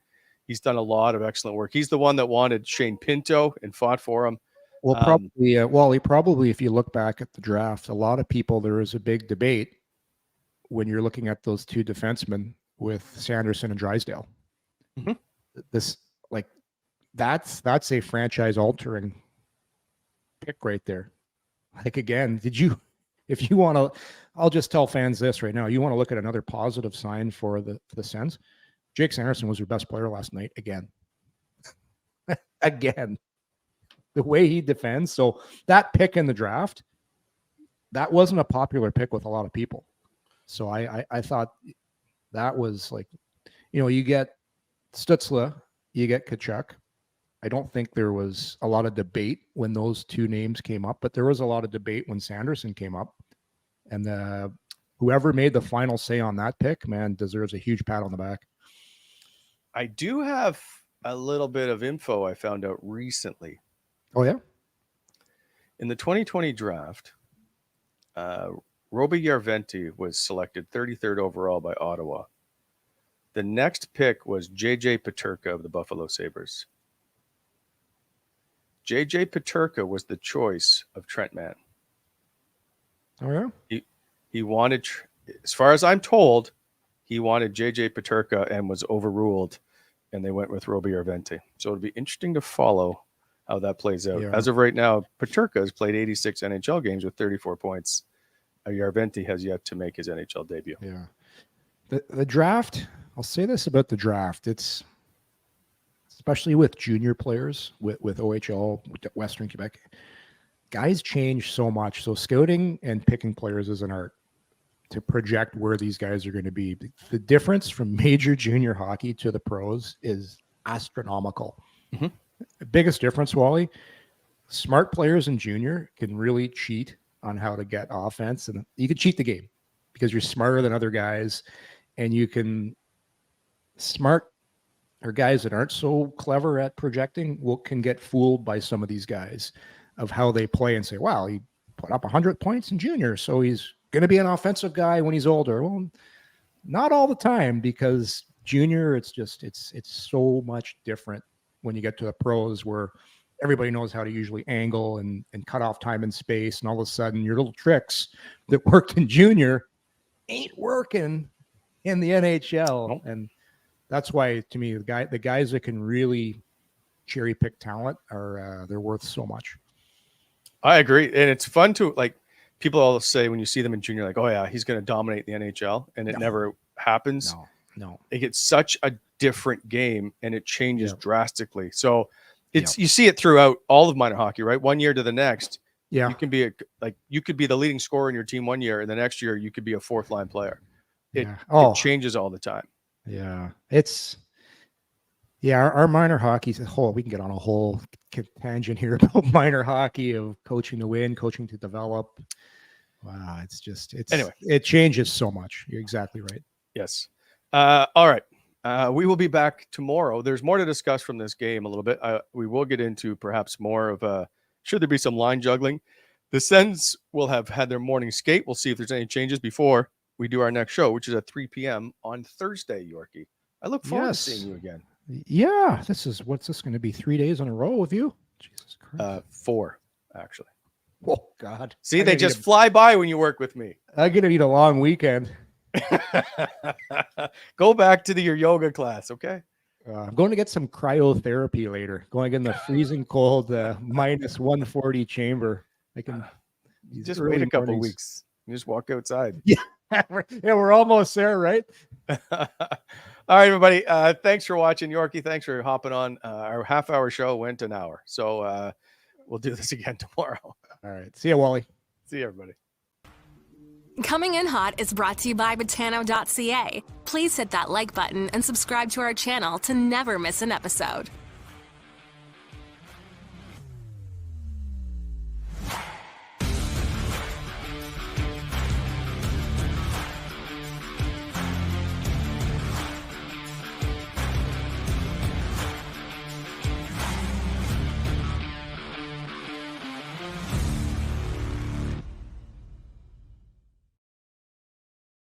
he's done a lot of excellent work. He's the one that wanted Shane Pinto and fought for him. Well, probably, Wally, probably if you look back at the draft, a lot of people, there is a big debate when you're looking at those two defensemen with Sanderson and Drysdale. Mm-hmm. That's a franchise-altering pick right there. Like, again, if you want to, I'll just tell fans this right now. You want to look at another positive sign for the Sens. Jake Sanderson was their best player last night again. Again. The way he defends. So that pick in the draft, that wasn't a popular pick with a lot of people. So I thought that was like, you get Stützle, you get Tkachuk. I don't think there was a lot of debate when those two names came up, but there was a lot of debate when Sanderson came up. And whoever made the final say on that pick, man, deserves a huge pat on the back. I do have a little bit of info I found out recently. Oh, yeah? In the 2020 draft, Roby Järventie was selected 33rd overall by Ottawa. The next pick was J.J. Peterka of the Buffalo Sabres. J.J. Peterka was the choice of Trent Mann. Oh, yeah? He wanted, as far as I'm told, he wanted J.J. Peterka and was overruled, and they went with Roby Järventie. So it'll be interesting to follow how that plays out. Yeah. As of right now, Peterka has played 86 NHL games with 34 points. Järventie has yet to make his NHL debut. Yeah. The draft, I'll say this about the draft. It's especially with junior players, with OHL, Western Quebec, guys change so much. So scouting and picking players is an art to project where these guys are going to be. The difference from major junior hockey to the pros is astronomical. Mm-hmm. The biggest difference, Wally, smart players in junior can really cheat on how to get offense, and you can cheat the game because you're smarter than other guys, and you can guys that aren't so clever at projecting can get fooled by some of these guys of how they play and say, wow, he put up 100 points in junior, so he's going to be an offensive guy when he's older. Well, not all the time, because junior, it's so much different when you get to the pros where everybody knows how to usually angle and cut off time and space. And all of a sudden your little tricks that worked in junior ain't working in the NHL. And that's why, to me, the guys that can really cherry pick talent they're worth so much. I agree. And it's fun to people all say when you see them in junior, like, oh yeah, he's going to dominate the NHL, and it never happens. No. It gets such a different game, and it changes drastically. So you see it throughout all of minor hockey, right? One year to the next, you can be you could be the leading scorer in your team one year, and the next year you could be a fourth line player. It changes all the time. Yeah, our minor hockey is a whole. We can get on a whole tangent here about minor hockey of coaching to win, coaching to develop. Wow, anyway, it changes so much. You're exactly right. Yes. All right. We will be back tomorrow. There's more to discuss from this game a little bit. We will get into perhaps more of should there be some line juggling. The Sens will have had their morning skate. We'll see if there's any changes before we do our next show, which is at 3 p.m. on Thursday, Yorkie. I look forward to seeing you again. Yeah, what's this going to be? 3 days in a row with you? Jesus Christ. 4, actually. Oh, God. See, they just fly by when you work with me. I'm going to need a long weekend. Go back to your yoga class, okay? I'm going to get some cryotherapy later. Going in the freezing cold minus 140 chamber. I can just wait a couple of weeks. You just walk outside. Yeah, we're almost there, right? All right, everybody. Thanks for watching, Yorkie. Thanks for hopping on. Our half-hour show went an hour, so we'll do this again tomorrow. All right. See you, Wally. See you, everybody. Coming in Hot is brought to you by Botano.ca. Please hit that like button and subscribe to our channel to never miss an episode.